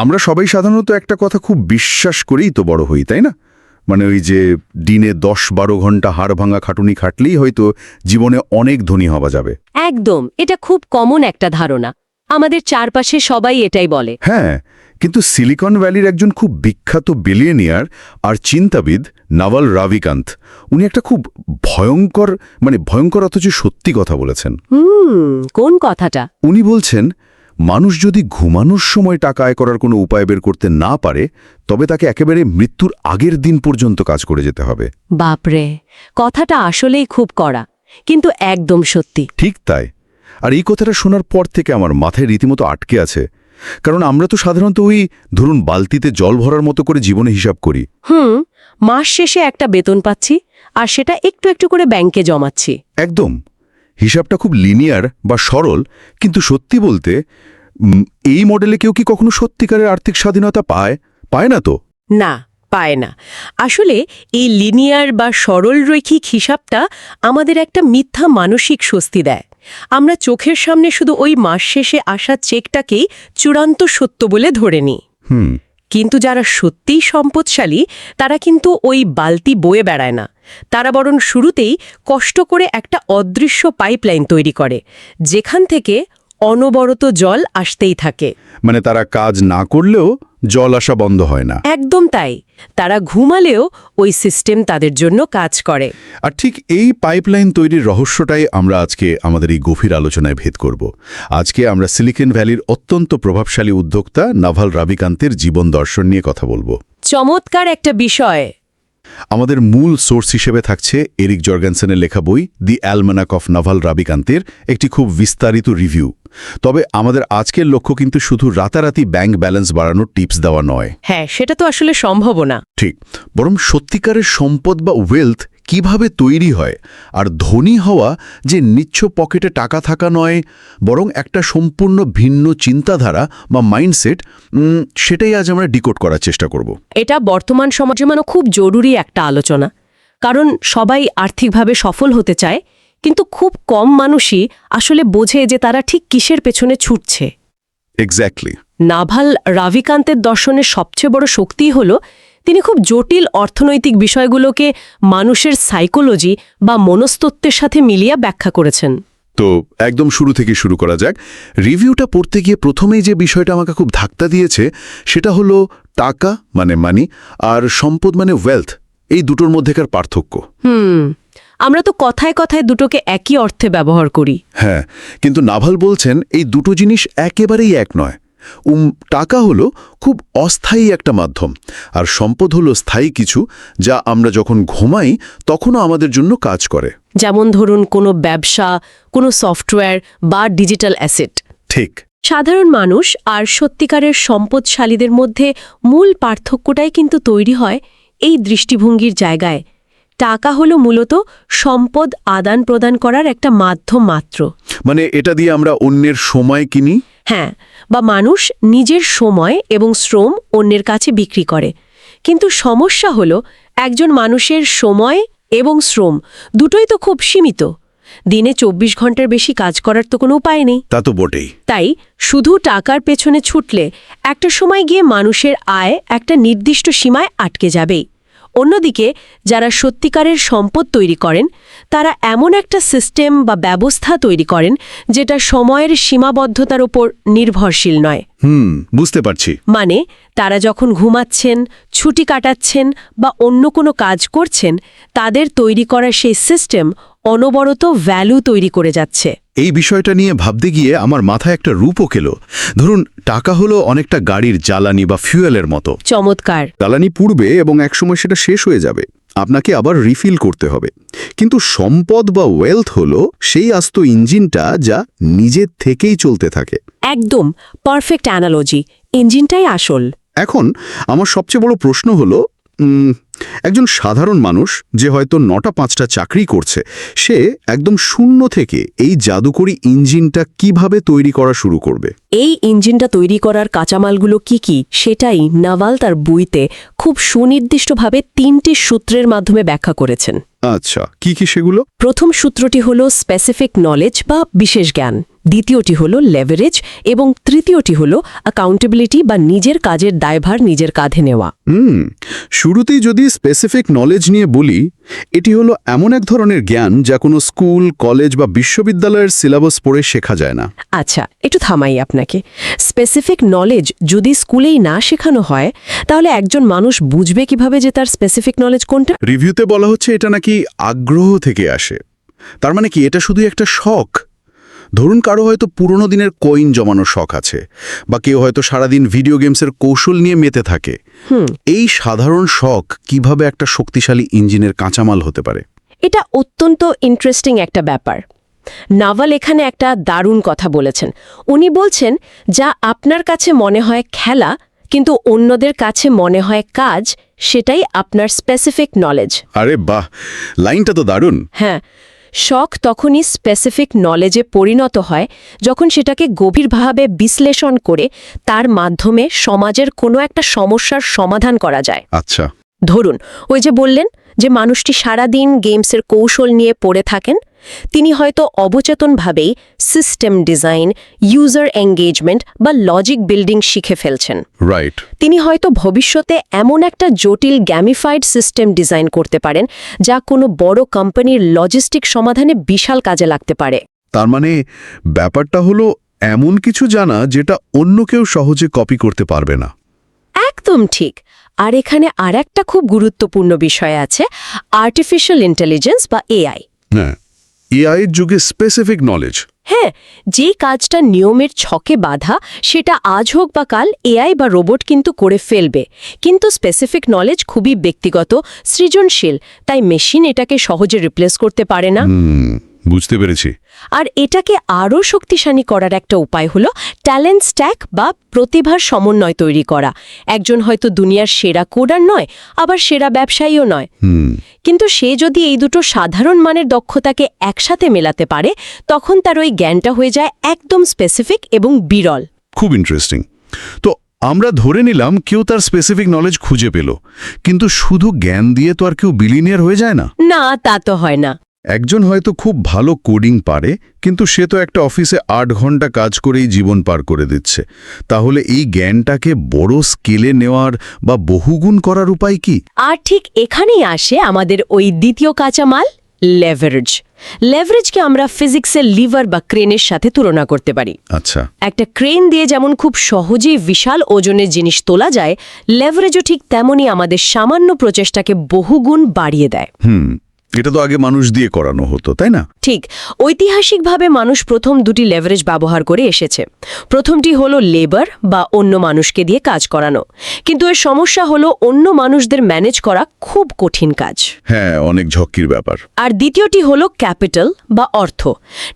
আমরা সবাই সাধারণত একটা কথা খুব বিশ্বাস করেই তো বড় হই, তাই না? মানে ওই যে দিনে 10-12 ঘন্টা হাড় ভাঙা খাটুনি খাটলেই হয়তো জীবনে অনেক ধনী হওয়া যাবে। একদম, এটা খুব কমন একটা ধারণা। আমাদের চারপাশে সবাই এটাই বলে। হ্যাঁ, কিন্তু সিলিকন ভ্যালির একজন খুব বিখ্যাত বিলিয়নিয়ার আর চিন্তাবিদ নাভাল রাভিকান্ত, উনি একটা খুব ভয়ঙ্কর অথচ সত্যি কথা বলেছেন। কোন কথাটা? উনি বলছেন, মানুষ যদি ঘুমানোর সময় টাকা আয় করার কোনো উপায় বের করতে না পারে, তবে তাকে একেবারে মৃত্যুর আগের দিন পর্যন্ত কাজ করে যেতে হবে। বাপরে, কথাটা আসলেই খুব কড়া, কিন্তু একদম সত্যি। ঠিক তাই। আর এই কথাটা শোনার পর থেকে আমার মাথায় রীতিমতো আটকে আছে। কারণ আমরা তো সাধারণত ওই ধরুন বালতিতে জল ভরার মতো করে জীবনে হিসাব করি। মাস শেষে একটা বেতন পাচ্ছি, আর সেটা একটু একটু করে ব্যাংকে জমাচ্ছি। একদম, হিসাবটা খুব লিনিয়ার বা সরল। কিন্তু সত্যি বলতে এই মডেলে কেউ কি কখনো সত্যিকারের আর্থিক স্বাধীনতা পায় না তো? না, পায় না। আসলে এই লিনিয়ার বা সরল রৈখিক হিসাবটা আমাদের একটা মিথ্যা মানসিক স্বস্তি দেয়। আমরা চোখের সামনে শুধু ওই মাস শেষে আসা চেকটাকেই চূড়ান্ত সত্য বলে ধরে নিই। কিন্তু যারা সত্যিই সম্পদশালী, তারা কিন্তু ওই বালতি বয়ে বেড়ায় না। তারা বরং শুরুতেই কষ্ট করে একটা অদৃশ্য পাইপলাইন তৈরি করে, যেখান থেকে অনবরত জল আসতেই থাকে। মানে তারা কাজ না করলেও জল আসা বন্ধ হয় না। একদম তাই। তারা ঘুমালেও ওই সিস্টেম তাদের জন্য কাজ করে। আর ঠিক এই পাইপলাইন তৈরির রহস্যটাই আমরা আজকে আমাদের এই গভীর আলোচনায় ভেদ করব। আজকে আমরা সিলিকন ভ্যালির অত্যন্ত প্রভাবশালী উদ্যোক্তা নাভাল রাভিকান্তের জীবন দর্শন নিয়ে কথা বলবো। চমৎকার একটা বিষয়। আমাদের মূল সোর্স হিসেবে থাকছে এরিক জর্গেনসেনের লেখা বই দি অ্যালমানাক অফ নাভাল রাভিকান্তের একটি খুব বিস্তারিত রিভিউ। তবে আমাদের আজকের লক্ষ্য কিন্তু শুধু রাতারাতি ব্যাংক ব্যালেন্স বাড়ানোর টিপস দেওয়া নয়। হ্যাঁ, সেটা তো আসলে সম্ভব না। ঠিক, বরং সত্যিকারের সম্পদ বা ওয়েলথ কিভাবে তৈরি হয়, আর ধনী হওয়া যে নিচ্ছ পকেটে টাকা থাকা নয়, বরং একটা সম্পূর্ণ ভিন্ন চিন্তাধারা বা মাইন্ডসেট, সেটাই আজ আমরা ডিকোড করার চেষ্টা করব। এটা বর্তমান সমাজে খুব জরুরি একটা আলোচনা। কারণ সবাই আর্থিকভাবে সফল হতে চায়, কিন্তু খুব কম মানুষই আসলে বোঝে যে তারা ঠিক কিসের পেছনে ছুটছে। এক্স্যাক্টলি। নাভাল রাভিকান্তের দর্শনের সবচেয়ে বড় শক্তি হল তিনি খুব জটিল অর্থনৈতিক বিষয়গুলোকে মানুষের সাইকোলজি বা মনস্তত্ত্বের সাথে মিলিয়ে ব্যাখ্যা করেছেন। তো একদম শুরু থেকে শুরু করা যাক। রিভিউটা পড়তে গিয়ে প্রথমেই যে বিষয়টা আমাকে খুব ধাক্কা দিয়েছে, সেটা হলো টাকা মানে মানি আর সম্পদ মানে ওয়েলথ, এই দুটোর মধ্যেকার পার্থক্য। আমরা তো কথায় কথায় দুটোকে একই অর্থে ব্যবহার করি। হ্যাঁ, কিন্তু নাভাল বলছেন এই দুটো জিনিস একেবারেই এক নয়। টাকা হলো খুব অস্থায়ী একটা মাধ্যম, আর সম্পদ হলো স্থায়ী কিছু, যা আমরা যখন ঘুমাই তখনও আমাদের জন্য কাজ করে। যেমন ধরুন কোনো ব্যবসা, কোনো সফটওয়্যার বা ডিজিটাল অ্যাসেট। ঠিক। সাধারণ মানুষ আর সত্যিকারের সম্পদশালীদের মধ্যে মূল পার্থক্যটাই কিন্তু তৈরি হয় এই দৃষ্টিভঙ্গির জায়গায়। টাকা হলো মূলত সম্পদ আদান প্রদান করার একটা মাধ্যম মাত্র। মানে এটা দিয়ে আমরা অন্যের সময় কিনি। হ্যাঁ, বা মানুষ নিজের সময় এবং শ্রম অন্যের কাছে বিক্রি করে। কিন্তু সমস্যা হলো একজন মানুষের সময় এবং শ্রম দুটোই তো খুব সীমিত। দিনে 24 ঘন্টার বেশি কাজ করার তো কোনো উপায় নেই। তা তো বটেই। তাই শুধু টাকার পেছনে ছুটলে একটা সময় গিয়ে মানুষের আয় একটা নির্দিষ্ট সীমায় আটকে যাবেই। অন্যদিকে যারা সত্যিকারের সম্পদ তৈরি করেন, তারা এমন একটা সিস্টেম বা ব্যবস্থা তৈরি করেন যেটা সময়ের সীমাবদ্ধতার উপর নির্ভরশীল নয়। বুঝতে পারছি। মানে তারা যখন ঘুমাচ্ছেন, ছুটি কাটাচ্ছেন বা অন্য কোনো কাজ করছেন, তাদের তৈরি করা সেই সিস্টেম অনবরত ভ্যালু তৈরি করে যাচ্ছে। এই বিষয়টা নিয়ে ভাবতে গিয়ে আমার মাথায় একটা রূপও এলো। ধরুন টাকা হলো অনেকটা গাড়ির জ্বালানি বা ফিউয়েলের মতো। চমৎকার। জ্বালানি পুড়বে এবং একসময় সেটা শেষ হয়ে যাবে, আপনাকে আবার রিফিল করতে হবে। কিন্তু সম্পদ বা ওয়েলথ হলো সেই আস্ত ইঞ্জিনটা যা নিজের থেকেই চলতে থাকে। একদম পারফেক্ট অ্যানালজি। ইঞ্জিনটাই আসল। এখন আমার সবচেয়ে বড় প্রশ্ন হলো, একজন সাধারণ মানুষ যে হয়তো ৯টা-৫টা চাকরি করছে, সে একদম শূন্য থেকে এই জাদুকরি ইঞ্জিনটা কিভাবে তৈরি করা শুরু করবে? এই ইঞ্জিনটা তৈরি করার কাঁচামালগুলো কি সেটাই নাভাল তার বইতে খুব সুনির্দিষ্টভাবে 3টি সূত্রের মাধ্যমে ব্যাখ্যা করেছেন। আচ্ছা, কি সেগুলো? প্রথম সূত্রটি হল স্পেসিফিক নলেজ বা বিশেষ জ্ঞান, দ্বিতীয়টি হলো লেভারেজ এবং তৃতীয়টি হলো অ্যাকাউন্টেবিলিটি বা নিজের কাজের দায়ভার নিজের কাঁধে নেওয়া। শুরুতেই যদি স্পেসিফিক নলেজ নিয়ে বলি, এটি হলো এমন এক ধরনের জ্ঞান যা কোনো স্কুল, কলেজ বা বিশ্ববিদ্যালয়ের সিলেবাস পড়ে শেখা যায় না। আচ্ছা, একটু থামাই আপনাকে। স্পেসিফিক নলেজ যদি স্কুলেই না শেখানো হয়, তাহলে একজন মানুষ বুঝবে কিভাবে যে তার স্পেসিফিক নলেজ কোনটা? রিভিউতে বলা হচ্ছে এটা নাকি আগ্রহ থেকে আসে। তার মানে কি এটা শুধু একটা শখ? ধরুন কারো হয়তো পুরনো দিনের কয়েন জমানোর শখ আছে, বা কেউ হয়তো সারাদিন ভিডিও গেমসের কৌশল নিয়ে মেতে থাকে। এই সাধারণ শখ কিভাবে একটা শক্তিশালী ইঞ্জিনের কাঁচামাল হতে পারে? এটা অত্যন্ত ইন্টারেস্টিং একটা ব্যাপার। নাভাল এখানে একটা দারুণ কথা বলেছেন। উনি বলছেন, যা আপনার কাছে মনে হয় খেলা কিন্তু অন্যদের কাছে মনে হয় কাজ, সেটাই আপনার স্পেসিফিক নলেজ। আরে বাহ, লাইনটা তো দারুণ। হ্যাঁ, শখ তখনই স্পেসিফিক নলেজে পরিণত হয় যখন সেটাকে গভীরভাবে বিশ্লেষণ করে তার মাধ্যমে সমাজের কোনো একটা সমস্যার সমাধান করা যায়। আচ্ছা, ধরুন ওই যে বললেন যে মানুষটি সারাদিন গেমসের কৌশল নিয়ে পড়ে থাকেন, তিনি হয়তো অবচেতনভাবেই সিস্টেম ডিজাইন, ইউজার এঙ্গেজমেন্ট বা লজিক বিল্ডিং শিখে ফেলছেন। রাইট। তিনি হয়তো ভবিষ্যতে এমন একটা জটিল গ্যামিফাইড সিস্টেম ডিজাইন করতে পারেন যা কোনো বড় কোম্পানির লজিস্টিক সমাধানে বিশাল কাজে লাগতে পারে। তার মানে ব্যাপারটা হলো এমন কিছু জানা যেটা অন্য কেউ সহজে কপি করতে পারবে না। একদম ঠিক। আর এখানে আরেকটা খুব গুরুত্বপূর্ণ বিষয় আছে, আর্টিফিশিয়াল ইন্টেলিজেন্স বা এআই। হ্যাঁ, এআই এর যুগে স্পেসিফিক নলেজ। হ্যাঁ, যে কাজটা নিয়মের ছকে বাঁধা সেটা আজ হোক বা কাল এআই বা রোবট কিন্তু করে ফেলবে। কিন্তু স্পেসিফিক নলেজ খুবই ব্যক্তিগত, সৃজনশীল, তাই মেশিন এটাকে সহজে রিপ্লেস করতে পারে না। বুঝতে পেরেছি। আর এটাকে আরও শক্তিশালী করার একটা উপায় হলো ট্যালেন্ট স্ট্যাক বা প্রতিভার সমন্বয় তৈরি করা। একজন হয়তো দুনিয়ার সেরা কোডার নয়, আবার সেরা ব্যবসায়ীও নয়, কিন্তু সে যদি এই দুটো সাধারণ মানের দক্ষতাকে একসাথে মেলাতে পারে, তখন তার ওই জ্ঞানটা হয়ে যায় একদম স্পেসিফিক এবং বিরল। খুব ইন্টারেস্টিং। তো আমরা ধরে নিলাম কেউ তার স্পেসিফিক নলেজ খুঁজে পেল, কিন্তু শুধু জ্ঞান দিয়ে তো আর কেউ বিলিনিয়ার হয়ে যায় না। না, তা তো হয় না। একজন হয়তো খুব ভালো কোডিং পারে, কিন্তু সে তো একটা অফিসে 8 ঘন্টা কাজ করেই জীবন পার করে দিচ্ছে। তাহলে এই জ্ঞানটাকে বড় স্কেলে নেওয়ার বা বহুগুণ করার উপায় কি? আর ঠিক এখানেই আসে আমাদের ওই দ্বিতীয় কাঁচামাল, লেভারেজ। লেভারেজকে আমরা ফিজিক্সের লিভার বা ক্রেনের সাথে তুলনা করতে পারি। আচ্ছা। একটা ক্রেন দিয়ে যেমন খুব সহজেই বিশাল ওজনের জিনিস তোলা যায়, লেভারেজও ঠিক তেমনই আমাদের সামান্য প্রচেষ্টাকে বহুগুণ বাড়িয়ে দেয়। এটা তো আগে মানুষ দিয়ে করানো হতো, তাই না? ঠিক। ঐতিহাসিকভাবে মানুষ প্রথম দুটি লেভারেজ ব্যবহার করে এসেছে। প্রথমটি হলো লেবার বা অন্য মানুষকে দিয়ে কাজ করানো, কিন্তু এর সমস্যা হলো অন্য মানুষদের ম্যানেজ করা খুব কঠিন কাজ। হ্যাঁ, অনেক ঝক্কির ব্যাপার। আর দ্বিতীয়টি হলো ক্যাপিটাল বা অর্থ।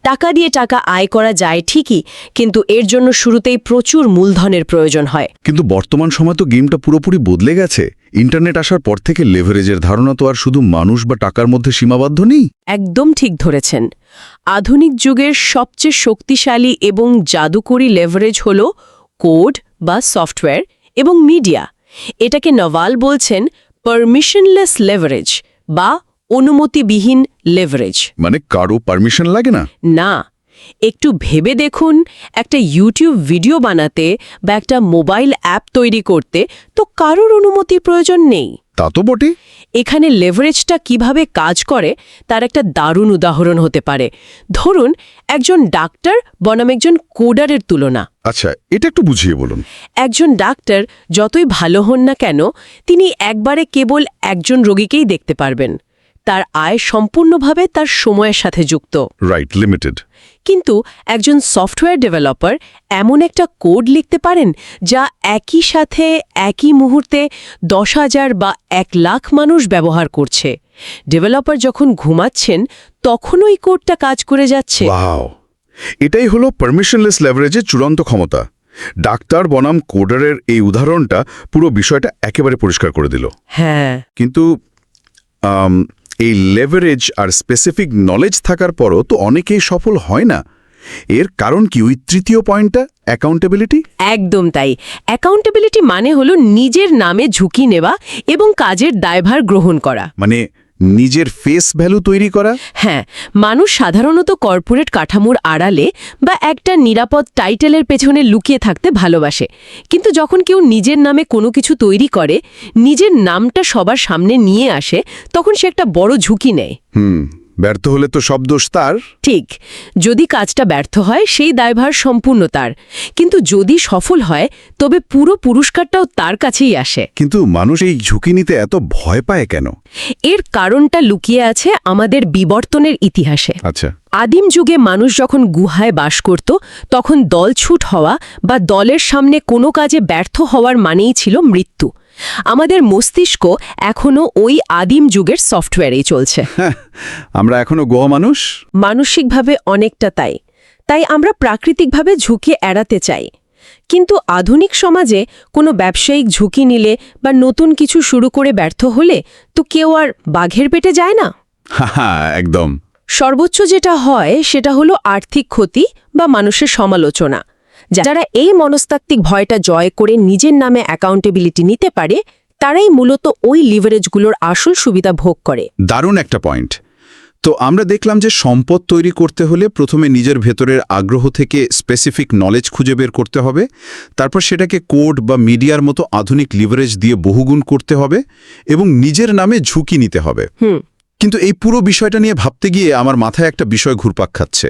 টাকা দিয়ে টাকা আয় করা যায় ঠিকই, কিন্তু এর জন্য শুরুতেই প্রচুর মূলধনের প্রয়োজন হয়। কিন্তু বর্তমান সময় তো গেমটা পুরোপুরি বদলে গেছে। ইন্টারনেট আসার পর থেকে লেভারেজের ধারণা তো আর শুধু মানুষ বা টাকার মধ্যে সীমাবদ্ধ নেই। একদম ঠিক ধরেছেন। আধুনিক যুগের সবচেয়ে শক্তিশালী এবং জাদুকরী লেভারেজ হল কোড বা সফটওয়্যার এবং মিডিয়া। এটাকে নাভাল বলছেন পারমিশনলেস লেভারেজ বা অনুমতিবিহীন লেভারেজ। মানে কারো পারমিশন লাগে না? না, একটু ভেবে দেখুন, একটা ইউটিউব ভিডিও বানাতে বা একটা মোবাইল অ্যাপ তৈরি করতে তো কারোর অনুমতির প্রয়োজন নেই। তা তো বটে। এখানে লেভারেজটা কিভাবে কাজ করে তার একটা দারুণ উদাহরণ হতে পারে। ধরুন একজন ডাক্তার বনাম একজন কোডারের তুলনা। আচ্ছা, এটা একটু বুঝিয়ে বলুন। একজন ডাক্তার যতই ভালো হন না কেন, তিনি একবারে কেবল একজন রোগীকেই দেখতে পারবেন। তার আয় সম্পূর্ণভাবে তার সময়ের সাথে যুক্ত। Right, limited. কিন্তু একজন সফটওয়্যার ডেভেলপার এমন একটা কোড লিখতে পারেন যা একই সাথে একই মুহূর্তে 10,000 বা 1,00,000 মানুষ ব্যবহার করছে। ডেভেলপার যখন ঘুমাচ্ছেন তখন ওই কোডটা কাজ করে যাচ্ছে। ওয়াও, এটাই হলো পারমিশনলেস লেভারেজের চূড়ান্ত ক্ষমতা। ডাক্তার বনাম কোডারের এই উদাহরণটা পুরো বিষয়টা একেবারে পরিষ্কার করে দিল। হ্যাঁ, কিন্তু এই লেভারেজ আর স্পেসিফিক নলেজ থাকার পরও তো অনেকেই সফল হয় না। এর কারণ কি ওই তৃতীয় পয়েন্টটা, অ্যাকাউন্টেবিলিটি? একদম তাই। অ্যাকাউন্টেবিলিটি মানে হলো নিজের নামে ঝুঁকি নেওয়া এবং কাজের দায়ভার গ্রহণ করা। মানে নিজের ফেস ভ্যালু তৈরি করা? হ্যাঁ, মানুষ সাধারণত কর্পোরেট কাঠামোর আড়ালে বা একটা নিরাপদ টাইটেলের পেছনে লুকিয়ে থাকতে ভালোবাসে, কিন্তু যখন কেউ নিজের নামে কোনো কিছু তৈরি করে, নিজের নামটা সবার সামনে নিয়ে আসে, তখন সে একটা বড় ঝুঁকি নেয়। ব্যর্থ হলে তো সব দোষ তার। ঠিক, যদি কাজটা ব্যর্থ হয় সেই দায়ভার সম্পূর্ণ তার, কিন্তু যদি সফল হয় তবে পুরো পুরস্কারটাও তার কাছেই আসে। কিন্তু মানুষ এই ঝুঁকি নিতে এত ভয় পায় কেন? এর কারণটা লুকিয়ে আছে আমাদের বিবর্তনের ইতিহাসে। আচ্ছা। আদিম যুগে মানুষ যখন গুহায় বাস করত, তখন দলছুট হওয়া বা দলের সামনে কোনো কাজে ব্যর্থ হওয়ার মানেই ছিল মৃত্যু। আমাদের মস্তিষ্ক এখনও ওই আদিম যুগের সফটওয়্যারেই চলছে। আমরা এখনো গুহা মানুষ। মানসিকভাবে অনেকটা তাই আমরা প্রাকৃতিকভাবে ঝুঁকি এড়াতে চাই। কিন্তু আধুনিক সমাজে কোনো ব্যবসায়িক ঝুঁকি নিলে বা নতুন কিছু শুরু করে ব্যর্থ হলে তো কেউ আর বাঘের পেটে যায় না। একদম। সর্বোচ্চ যেটা হয় সেটা হলো আর্থিক ক্ষতি বা মানুষের সমালোচনা। যারা এই মনস্তাত্ত্বিক ভয়টা জয় করে নিজের নামে অ্যাকাউন্টেবিলিটি নিতে পারে, তারাই মূলত ওই লিভারেজগুলোর আসল সুবিধা ভোগ করে। দারুণ একটা পয়েন্ট। তো আমরা দেখলাম যে সম্পদ তৈরি করতে হলে প্রথমে নিজের ভেতরের আগ্রহ থেকে স্পেসিফিক নলেজ খুঁজে বের করতে হবে, তারপর সেটাকে কোড বা মিডিয়ার মতো আধুনিক লিভারেজ দিয়ে বহুগুণ করতে হবে এবং নিজের নামে ঝুঁকি নিতে হবে। কিন্তু এই পুরো বিষয়টা নিয়ে ভাবতে গিয়ে আমার মাথায় একটা বিষয় ঘুরপাক খাচ্ছে।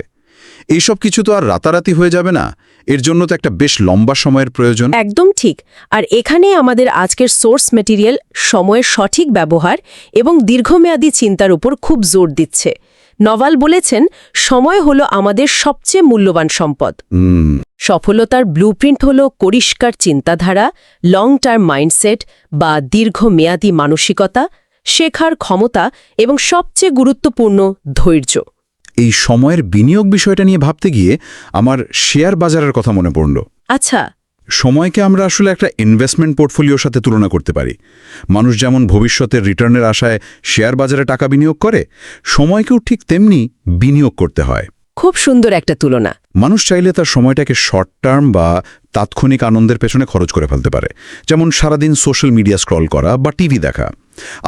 এইসব কিছু তো আর রাতারাতি হয়ে যাবে না, এর জন্য তো একটা বেশ লম্বা সময়ের প্রয়োজন। একদম ঠিক। আর এখানেই আমাদের আজকের সোর্স ম্যাটেরিয়াল সময়ের সঠিক ব্যবহার এবং দীর্ঘমেয়াদী চিন্তার উপর খুব জোর দিচ্ছে। নভাল বলেছেন, সময় হলো আমাদের সবচেয়ে মূল্যবান সম্পদ। সফলতার ব্লুপ্রিন্ট হলো পরিষ্কার চিন্তাধারা, লং টার্ম মাইন্ডসেট বা দীর্ঘমেয়াদী মানসিকতা, শেখার ক্ষমতা এবং সবচেয়ে গুরুত্বপূর্ণ ধৈর্য। এই সময়ের বিনিয়োগ বিষয়টা নিয়ে ভাবতে গিয়ে আমার শেয়ার বাজারের কথা মনে পড়ল। আচ্ছা। সময়কে আমরা আসলে একটা ইনভেস্টমেন্ট পোর্টফোলিওর সাথে তুলনা করতে পারি। মানুষ যেমন ভবিষ্যতের রিটার্নের আশায় শেয়ার বাজারে টাকা বিনিয়োগ করে, সময়কেও ঠিক তেমনি বিনিয়োগ করতে হয়। খুব সুন্দর একটা তুলনা। মানুষ চাইলে তার সময়টাকে শর্ট টার্ম বা তাৎক্ষণিক আনন্দের পেছনে খরচ করে ফেলতে পারে, যেমন সারাদিন সোশ্যাল মিডিয়া স্ক্রল করা বা টিভি দেখা।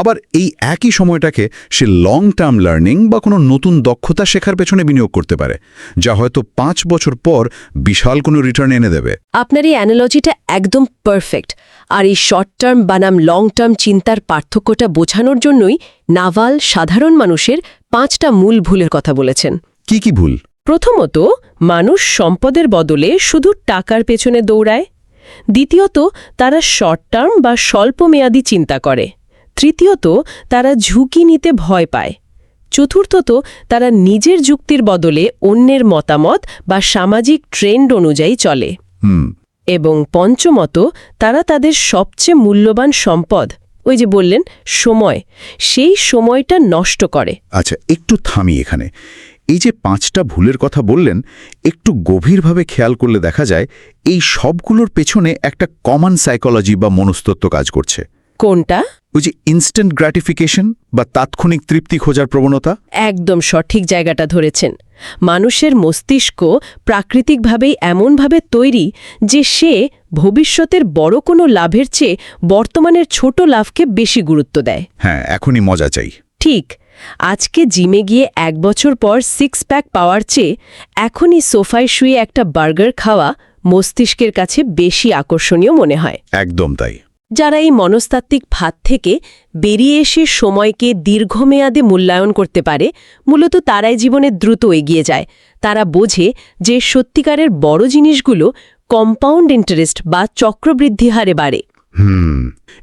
আবার এই একই সময়টাকে সে লং টার্ম লার্নিং বা কোনো নতুন দক্ষতা শেখার পেছনে বিনিয়োগ করতে পারে, যা হয়তো 5 বছর পর বিশাল কোনো রিটার্ন এনে দেবে। আপনার এই অ্যানালজিটা একদম পারফেক্ট। আর এই শর্ট টার্ম বানাম লং টার্ম চিন্তার পার্থক্যটা বোঝানোর জন্যই নাভাল সাধারণ মানুষের 5টা মূল ভুলের কথা বলেছেন। কি কি ভুল? প্রথমত, মানুষ সম্পদের বদলে শুধু টাকার পেছনে দৌড়ায়। দ্বিতীয়ত, তারা শর্ট টার্ম বা স্বল্পমেয়াদী চিন্তা করে। তৃতীয়ত, তারা ঝুঁকি নিতে ভয় পায়। চতুর্থত, তারা নিজের যুক্তির বদলে অন্যের মতামত বা সামাজিক ট্রেন্ড অনুযায়ী চলে। এবং পঞ্চমত, তারা তাদের সবচেয়ে মূল্যবান সম্পদ, ওই যে বললেন সময়, সেই সময়টা নষ্ট করে। আচ্ছা, একটু থামি এখানে। এই যে 5টা ভুলের কথা বললেন, একটু গভীরভাবে খেয়াল করলে দেখা যায় এই সবগুলোর পেছনে একটা কমন সাইকোলজি বা মনস্তত্ত্ব কাজ করছে। কোনটা? ওই যে ইনস্ট্যান্ট গ্র্যাটিফিকেশন বা তাৎক্ষণিক তৃপ্তি খোঁজার প্রবণতা। একদম সঠিক জায়গাটা ধরেছেন। মানুষের মস্তিষ্ক প্রাকৃতিকভাবেই এমনভাবে তৈরি যে সে ভবিষ্যতের বড় কোনো লাভের চেয়ে বর্তমানের ছোট লাভকে বেশি গুরুত্ব দেয়। হ্যাঁ, এখনই মজা চাই। ঠিক। আজকে জিমে গিয়ে 1 বছর পর 6 প্যাক পাওয়ার চেয়ে এখনই সোফায় শুয়ে একটা বার্গার খাওয়া মস্তিষ্কের কাছে বেশি আকর্ষণীয় মনে হয়। একদম তাই। যারা এই মনস্তাত্ত্বিক ফাঁদ থেকে বেরিয়ে এসে সময়কে দীর্ঘমেয়াদে মূল্যায়ন করতে পারে, মূলত তারাই জীবনে দ্রুত এগিয়ে যায়। তারা বোঝে যে সত্যিকারের বড় জিনিসগুলো কম্পাউন্ড ইন্টারেস্ট বা চক্রবৃদ্ধি হারে বাড়ে।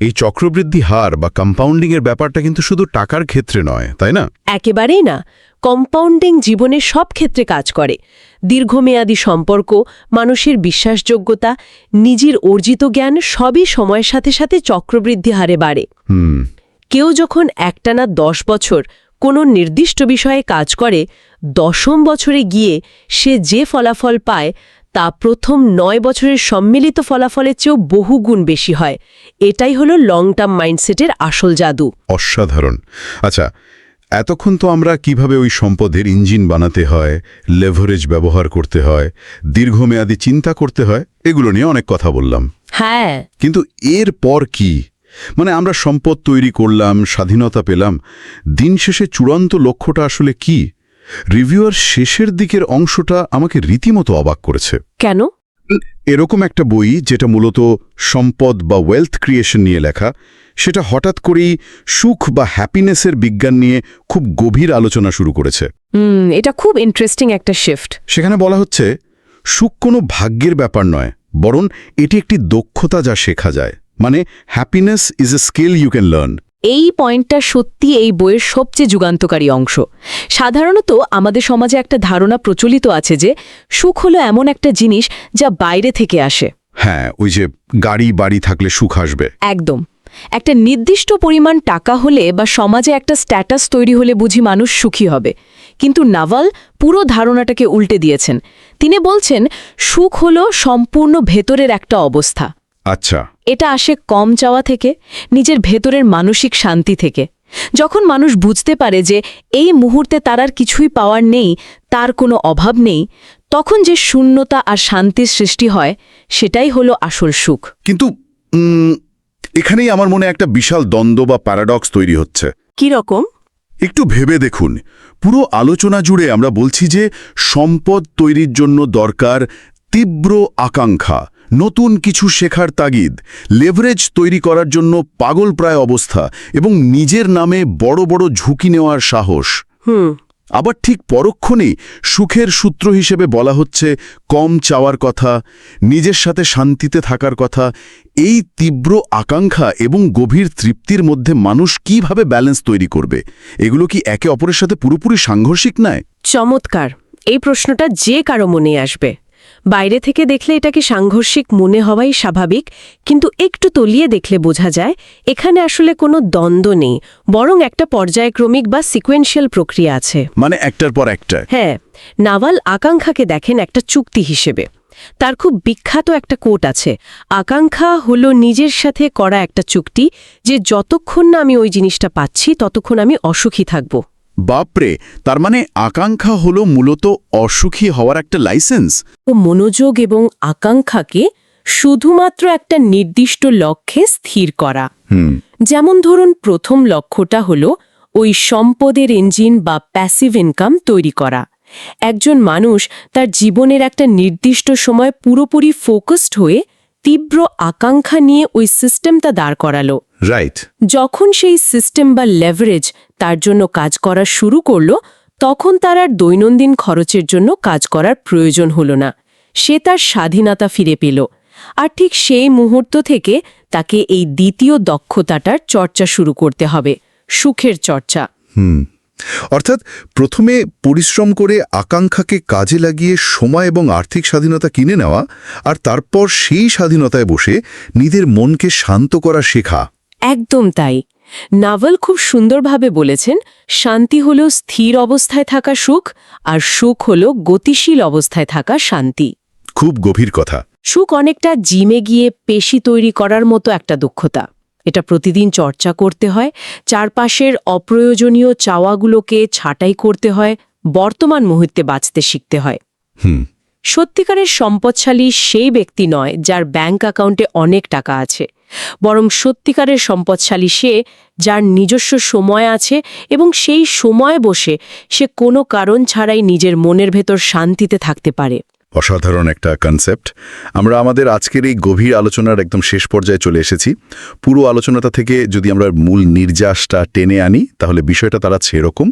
এই চক্রবৃদ্ধি হার বা কম্পাউন্ডিংয়ের ব্যাপারটা কিন্তু শুধু টাকার ক্ষেত্রে নয়, তাই না? একেবারেই না। কম্পাউন্ডিং জীবনের সব ক্ষেত্রে কাজ করে। দীর্ঘমেয়াদী সম্পর্ক, মানুষের বিশ্বাসযোগ্যতা, নিজের অর্জিত জ্ঞান সবই সময়ের সাথে সাথে চক্রবৃদ্ধি হারে বাড়ে। কেউ যখন একটানা 10 বছর কোনো নির্দিষ্ট বিষয়ে কাজ করে, 10ম বছরে গিয়ে সে যে ফলাফল পায় তা প্রথম 9 বছরের সম্মিলিত ফলাফলের চেয়েও বহুগুণ বেশি হয়। এটাই হলো লং টার্ম মাইন্ডসেটের আসল জাদু। অসাধারণ। আচ্ছা, এতক্ষণ তো আমরা কিভাবে ওই সম্পদের ইঞ্জিন বানাতে হয়, লেভারেজ ব্যবহার করতে হয়, দীর্ঘমেয়াদী চিন্তা করতে হয়, এগুলো নিয়ে অনেক কথা বললাম। হ্যাঁ। কিন্তু এর পর কি? মানে আমরা সম্পদ তৈরি করলাম, স্বাধীনতা পেলাম, দিন শেষে চূড়ান্ত লক্ষ্যটা আসলে কি? রিভিউয়ার শেষের দিকের অংশটা আমাকে রীতিমতো অবাক করেছে। কেন? এরকম একটা বই যেটা মূলত সম্পদ বা ওয়েলথ ক্রিয়েশন নিয়ে লেখা, সেটা হঠাৎ করেই সুখ বা হ্যাপিনেসের বিজ্ঞান নিয়ে খুব গভীর আলোচনা শুরু করেছে। এটা খুব ইন্টারেস্টিং একটা শিফট। সেখানে বলা হচ্ছে সুখ কোনো ভাগ্যের ব্যাপার নয়, বরং এটি একটি দক্ষতা যা শেখা যায়। মানে happiness is a skill you can learn. এই পয়েন্টটা সত্যি এই বইয়ের সবচেয়ে যুগান্তকারী অংশ। সাধারণত আমাদের সমাজে একটা ধারণা প্রচলিত আছে যে সুখ হলো এমন একটা জিনিস যা বাইরে থেকে আসে। হ্যাঁ, ওই যে গাড়ি বাড়ি থাকলে সুখ আসবে। একদম। একটা নির্দিষ্ট পরিমাণ টাকা হলে বা সমাজে একটা স্ট্যাটাস তৈরি হলে বুঝি মানুষ সুখী হবে। কিন্তু নাভাল পুরো ধারণাটাকে উল্টে দিয়েছেন। তিনি বলছেন সুখ হলো সম্পূর্ণ ভেতরের একটা অবস্থা। আচ্ছা। এটা আসে কম চাওয়া থেকে, নিজের ভেতরের মানসিক শান্তি থেকে। যখন মানুষ বুঝতে পারে যে এই মুহূর্তে তার আর কিছুই পাওয়ার নেই, তার কোনো অভাব নেই, তখন যে শূন্যতা আর শান্তির সৃষ্টি হয়, সেটাই হলো আসল সুখ। কিন্তু এখানেই আমার মনে একটা বিশাল দ্বন্দ্ব বা প্যারাডক্স তৈরি হচ্ছে। কি রকম? একটু ভেবে দেখুন, পুরো আলোচনা জুড়ে আমরা বলছি যে সম্পদ তৈরির জন্য দরকার তীব্র আকাঙ্ক্ষা, নতুন কিছু শেখার তাগিদ, লেভারেজ তৈরি করার জন্য পাগলপ্রায় অবস্থা এবং নিজের নামে বড় বড় ঝুঁকি নেওয়ার সাহস। আবার ঠিক পরক্ষণেই সুখের সূত্র হিসেবে বলা হচ্ছে কম চাওয়ার কথা, নিজের সাথে শান্তিতে থাকার কথা। এই তীব্র আকাঙ্ক্ষা এবং গভীর তৃপ্তির মধ্যে মানুষ কিভাবে ব্যালেন্স তৈরি করবে? এগুলো কি একে অপরের সাথে পুরোপুরি সাংঘর্ষিক নয়? চমৎকার। এই প্রশ্নটা যে কারো মনে আসবে। বাইরে থেকে দেখলে এটাকে সাংঘর্ষিক মনে হওয়াই স্বাভাবিক, কিন্তু একটু তলিয়ে দেখলে বোঝা যায় এখানে আসলে কোনো দ্বন্দ্ব নেই, বরং একটা পর্যায়ক্রমিক বা সিকোয়েন্সিয়াল প্রক্রিয়া আছে। মানে একটার পর একটা। হ্যাঁ, নাভাল আকাঙ্ক্ষাকে দেখেন একটা চুক্তি হিসেবে। তার খুব বিখ্যাত একটা কোট আছে, আকাঙ্ক্ষা হলো নিজের সাথে করা একটা চুক্তি যে যতক্ষণ না আমি ওই জিনিসটা পাচ্ছি ততক্ষণ আমি অসুখী থাকব। বাপরে, তার মানে আকাঙ্ক্ষা হলো মূলত অসুখী হওয়ার একটা লাইসেন্স। ও মনোযোগ এবং আকাঙ্ক্ষাকে শুধুমাত্র একটা নির্দিষ্ট লক্ষ্যে স্থির করা। যেমন ধরুন, প্রথম লক্ষ্যটা হলো ওই সম্পদের ইঞ্জিন বা প্যাসিভ ইনকাম তৈরি করা। একজন মানুষ তার জীবনের একটা নির্দিষ্ট সময় পুরোপুরি ফোকাসড হয়ে তীব্র আকাঙ্ক্ষা নিয়ে ওই সিস্টেমটা দাঁড় করালো। রাইট। যখন সেই সিস্টেম বা লেভারেজ তার জন্য কাজ করা শুরু করল, তখন তার আর দৈনন্দিন খরচের জন্য কাজ করার প্রয়োজন হল না। সে তার স্বাধীনতা ফিরে পেল। আর ঠিক সেই মুহূর্ত থেকে তাকে এই দ্বিতীয় দক্ষতাটার চর্চা শুরু করতে হবে, সুখের চর্চা। অর্থাৎ প্রথমে পরিশ্রম করে আকাঙ্ক্ষাকে কাজে লাগিয়ে সময় এবং আর্থিক স্বাধীনতা কিনে নেওয়া, আর তারপর সেই স্বাধীনতায় বসে নিজের মনকে শান্ত করা শেখা। একদম তাই। নাভাল খুব সুন্দরভাবে বলেছেন, শান্তি হল স্থির অবস্থায় থাকা সুখ, আর সুখ হল গতিশীল অবস্থায় থাকা শান্তি। খুব গভীর কথা। সুখ অনেকটা জিমে গিয়ে পেশি তৈরি করার মতো একটা দক্ষতা। এটা প্রতিদিন চর্চা করতে হয়, চারপাশের অপ্রয়োজনীয় চাওয়াগুলোকে ছাঁটাই করতে হয়, বর্তমান মুহূর্তে বাঁচতে শিখতে হয়। সত্যিকারের সম্পদশালী সেই ব্যক্তি নয় যার ব্যাংক অ্যাকাউন্টে অনেক টাকা আছে, বরং সত্যিকারের সম্পদশালী সে যার নিজস্ব সময় আছে এবং সেই সময় বসে সে কোনো কারণ ছাড়াই নিজের মনের ভেতর শান্তিতে থাকতে পারে। অসাধারণ একটা কনসেপ্ট। আমরা আমাদের আজকের এই গভীর আলোচনার একদম শেষ পর্যায়ে চলে এসেছি। পুরো আলোচনাটা থেকে যদি আমরা মূল নির্যাসটা টেনে আনি, তাহলে বিষয়টা দাঁড়াচ্ছে এরকম: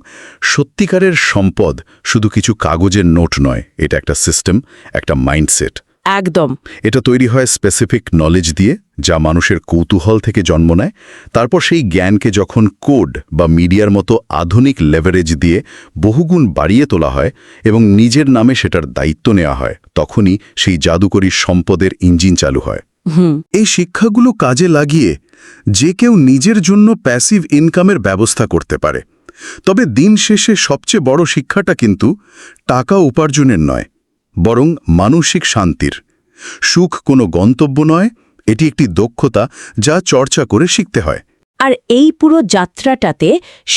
সত্যিকারের সম্পদ শুধু কিছু কাগজের নোট নয়, এটা একটা সিস্টেম, একটা মাইন্ডসেট। একদম। এটা তৈরি হয় স্পেসিফিক নলেজ দিয়ে, যা মানুষের কৌতূহল থেকে জন্ম নেয়। তারপর সেই জ্ঞানকে যখন কোড বা মিডিয়ার মতো আধুনিক লেভারেজ দিয়ে বহুগুণ বাড়িয়ে তোলা হয় এবং নিজের নামে সেটার দায়িত্ব নেওয়া হয়, তখনই সেই জাদুকরী সম্পদের ইঞ্জিন চালু হয়। এই শিক্ষাগুলো কাজে লাগিয়ে যে কেউ নিজের জন্য প্যাসিভ ইনকামের ব্যবস্থা করতে পারে। তবে দিন শেষে সবচেয়ে বড় শিক্ষাটা কিন্তু টাকা উপার্জনের নয়, বরং মানসিক শান্তির। সুখ কোনো গন্তব্য নয়, এটি একটি দক্ষতা যা চর্চা করে শিখতে হয়। আর এই পুরো যাত্রাটাতে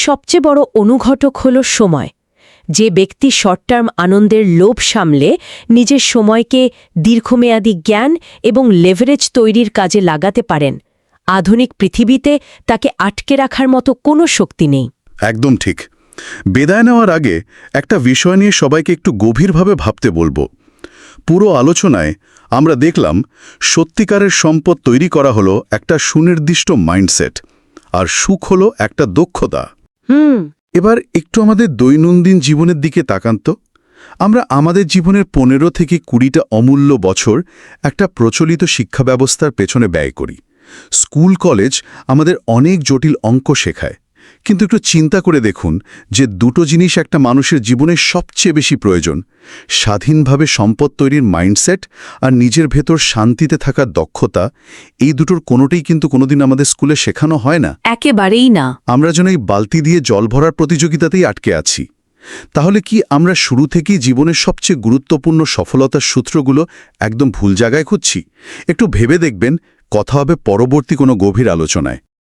সবচেয়ে বড় অনুঘটক হল সময়। যে ব্যক্তি শর্ট টার্ম আনন্দের লোভ সামলে নিজের সময়কে দীর্ঘমেয়াদী জ্ঞান এবং লেভারেজ তৈরির কাজে লাগাতে পারেন, আধুনিক পৃথিবীতে তাকে আটকে রাখার মতো কোনো শক্তি নেই। একদম ঠিক। বিদায় নেওয়ার আগে একটা বিষয় নিয়ে সবাইকে একটু গভীরভাবে ভাবতে বলবো। পুরো আলোচনায় আমরা দেখলাম সত্যিকারের সম্পদ তৈরি করা হলো একটা সুনির্দিষ্ট মাইন্ডসেট, আর সুখ হলো একটা দক্ষতা। এবার একটু আমাদের দৈনন্দিন জীবনের দিকে তাকান তো। আমরা আমাদের জীবনের 15 থেকে 20টা অমূল্য বছর একটা প্রচলিত শিক্ষা ব্যবস্থার পেছনে ব্যয় করি। স্কুল কলেজ আমাদের অনেক জটিল অঙ্ক শেখায়, কিন্তু একটু চিন্তা করে দেখুন যে দুটো জিনিস একটা মানুষের জীবনে সবচেয়ে বেশি প্রয়োজন: স্বাধীনভাবে সম্পদ তৈরির মাইন্ডসেট আর নিজের ভেতর শান্তিতে থাকার দক্ষতা। এই দুটোর কোনোটাই কিন্তু কোনোদিন আমাদের স্কুলে শেখানো হয় না। একেবারেই না। আমরা যেন এই বালতি দিয়ে জল ভরার প্রতিযোগিতাতেই আটকে আছি। তাহলে কি আমরা শুরু থেকেই জীবনের সবচেয়ে গুরুত্বপূর্ণ সফলতার সূত্রগুলো একদম ভুল জায়গায় খুঁজছি? একটু ভেবে দেখবেন। কথা হবে পরবর্তী কোনো গভীর আলোচনায়।